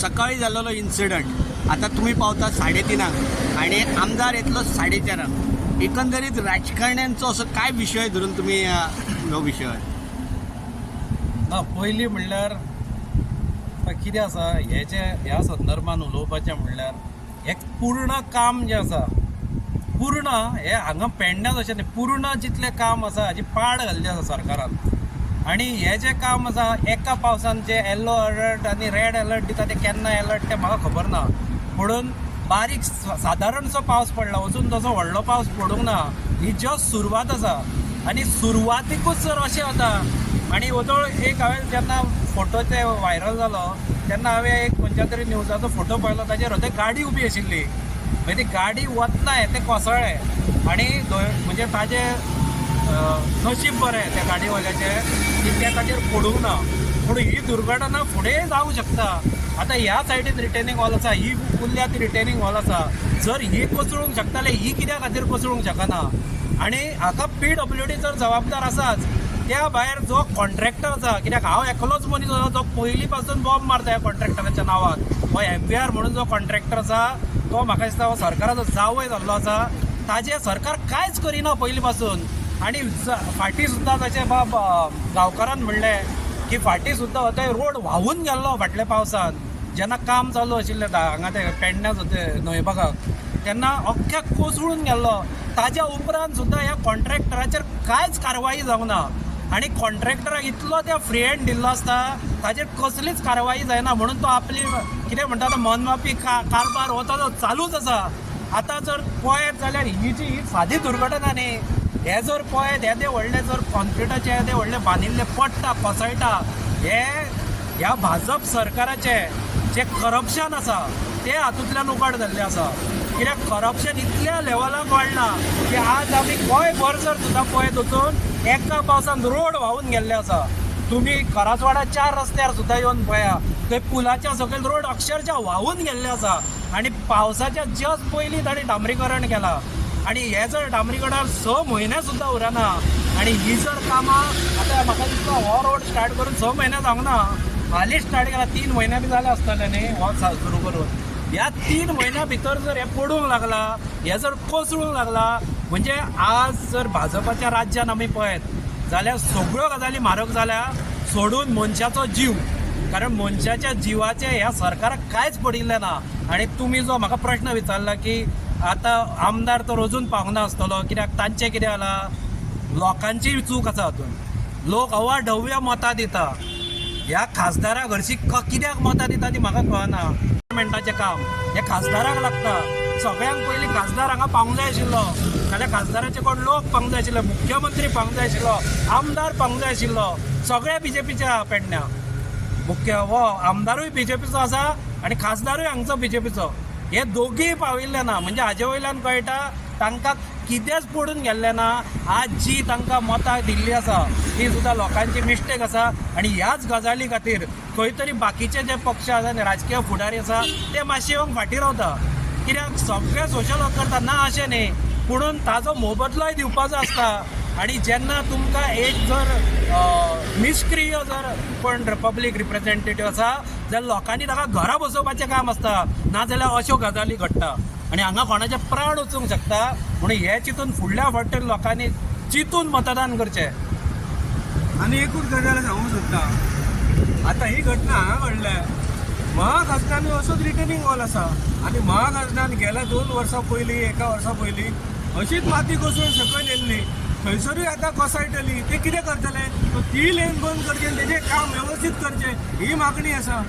सकाळी जाल्लो इन्सिडंट आता तुम्ही पावता 3:30 आणि आमदार येतलो 4:30. एकंदरीत राजकारण्यांचो असो काय विशय धरून तुम्ही हो विशय ना पयलीं म्हणल्यार कितें आसा ह्या संदर्भान उलोवपाचें म्हणल्यार एक पूर्ण काम जें आसा पूर्ण हे हांगा पेडण्याच अशें न्ही पूर्ण जितलें काम आसा हाजी पाड घाल्ली आसा सरकारान. आनी हें जें काम आसा एका पावसान जे येलो अलर्ट आनी रेड अलर्ट दिता ते केन्ना अलर्ट तें म्हाका खबर ना, म्हणून बारीक सादारणसो पावस पडला, अजून तसो व्हडलो पावस पडूंक ना. ही जस्ट सुरवात आसा आनी सुरवातीकूच जर अशें जाता आनी वदळ एक हांवें जेन्ना फोटो ते व्हायरल जालो तेन्ना हांवें एक खंयच्या तरी न्यूजाचो फोटो पळयलो, ताचेर हय गाडी उबी आशिल्ली, मागीर ती गाडी वतना ते कोसळ्ळें आनी म्हणजे ताजें नशीब बरें त्या गाडीवाल्याचें की ते ताचेर पडूंक ना. पूण ही दुर्घटना फुडें जावंक शकता. आतां ह्या सायडीन रिटेनिंग वॉल आसा, ही कुल्ल्या ती रिटेनिंग वॉल आसा, जर ही कोसळूंक शकताले ही कित्या खातीर कोसळूंक शकना. आनी हाका PWD जर जबाबदार आसाच, त्या भायर जो कॉन्ट्रॅक्टर आसा, कित्याक हांव एकलोच मनीस आसा जो पयलीं पासून बॉम्ब मारता ह्या कॉन्ट्रॅक्टराच्या नांवान. हो MVR म्हणून जो कॉन्ट्रॅक्टर आसा तो म्हाका दिसता हो सरकाराचो जावय जाल्लो आसा, ताजें सरकार कांयच करिना पयलीं पासून. आनी फाटीं सुद्दां ताचे बाब गांवकारान म्हणलें की फाटीं सुद्दां हो थंय रोड व्हांवून गेल्लो फाटल्या पावसान, जेन्ना काम चालू आशिल्लें हांगा ते पेडण्यां न्हंयभागाक, तेन्ना अख्ख्या कोसळून गेल्लो. ताज्या उपरांत सुद्दां ह्या कॉन्ट्रॅक्टराचेर कांयच कारवाई जावंक ना. आनी कॉन्ट्रॅक्टराक इतलो त्या फ्री हँड दिल्लो आसता ताचेर कसलीच कारवाई जायना, म्हणून तो आपली कितें म्हणटा तो मनमाफी कारबार हो ताजो चालूच आसा. आतां जर पळयत जाल्यार ही सादी दुर्घटना न्ही, हे जर पळयत हे व्हडले जर कॉन्क्रिटाचे ते व्हडले बांदिल्ले पडटा कोसळटा, हे ह्या भाजप सरकाराचें जें करप्शन आसा तें हातूंतल्यान उघड जाल्लें आसा. कित्याक करप्शन इतल्या लेवलाक वाडला की आज आमी गोंयभर जर सुद्दां पळयत वचून एका पावसान रोड व्हांवून गेल्ले आसा. तुमी करासवाडा 4 रस्त्यार सुद्दां येवन पळया, थंय पुलाच्या सकयल रोड अक्षरशः व्हांवून गेल्ले आसा. आनी पावसाच्या जस्ट पयलीं ताणें डांबरीकरण केलां आनी हे जर डांबरीकरणाक 6 म्हयने सुद्दां उरना. आनी ही जर कामां आतां म्हाका दिसता हो रोड स्टार्ट करून 6 म्हयने जावंक ना, हालींच स्टार्ट केला, 3 म्हयने बी जाले आसतले न्ही हो सुरू करून. ह्या 3 म्हयन्या भितर जर हे पडूंक लागला, हे जर कोसळूंक लागला, म्हणजे आज जर भाजपाच्या राज्यान आमी पळयत जाल्यार सगळ्यो गजाली म्हारग जाल्या, सोडून मनशाचो जीव. कारण मनशाच्या जिवाचे ह्या सरकाराक कांयच पडिल्लें ना. आनी तुमी जो म्हाका प्रश्न विचारला की आतां आमदार तर अजून पावूंक ना आसतलो, कित्याक तांचें कितें जालां, लोकांची चूक आसा हातूंत. लोक अवाढव्य मतां दिता, ह्या खासदाराक हरशीं कित्याक मतां दिता ती म्हाका कळना. गव्हर्मेंटाचें काम हे खासदाराक लागता. सगळ्यांक पयलीं खासदार हांगा पावूंक जाय आशिल्लो, नाल्यार खासदाराचे कोण लोक पावूंक जाय आशिल्ले, मुख्यमंत्री पावूंक जाय आशिल्लो, आमदार पावूंक जाय आशिल्लो. सगळे BJPचे पेडण्या हो आमदारूय BJPचो आसा आनी खासदारूय हांगचो BJPचो. हे दोगूय पाविल्ले ना, म्हणजे हाजे वयल्यान कळटा तांकां कितेंच पडून गेल्लें ना. आज जी तांकां मतां दिल्ली आसा ती सुद्दां लोकांची मिस्टेक आसा. आनी ह्याच गजाली खातीर खंय तरी बाकीचे जे पक्ष आसा आनी राजकीय फुडारी आसा ते मातशे येवन फाटीं रावता. कित्याक सगळे सोशल वर्क करता ना अशें न्ही, पुणून ताजो मोबदलोय दिवपाचो आसता. आनी जेन्ना तुमकां एक जर निश्क्रीय जर कोण पब्लीक रिप्रेझेंटेटिव्ह आसा जाल्यार लोकांनी ताका घरा बसोवपाचें काम आसता, नाजाल्यार अश्यो गजाली घडटा आनी हांगा कोणाचे प्राण वचूंक शकता. म्हणून हे चिंतून फुडल्या फावटी लोकांनी चिंतून मतदान करचें. आनी एकूच गजाल सांगूंक सोदता, आतां ही घटना हांगा घडल्या, महाखासदारान असोच रिटर्निंग वॉल आसा आनी महाखासदारान गेल्या 2 वर्सां पयलीं 1 वर्सा पयलीं अशीच माती कोसळून सकयल येयल्ली, थंयसरूय आतां कोसळटली. ते कितें करतले? ती लेन बंद करचें, तेजें काम वेवस्थीत करचें, ही मागणी आसा.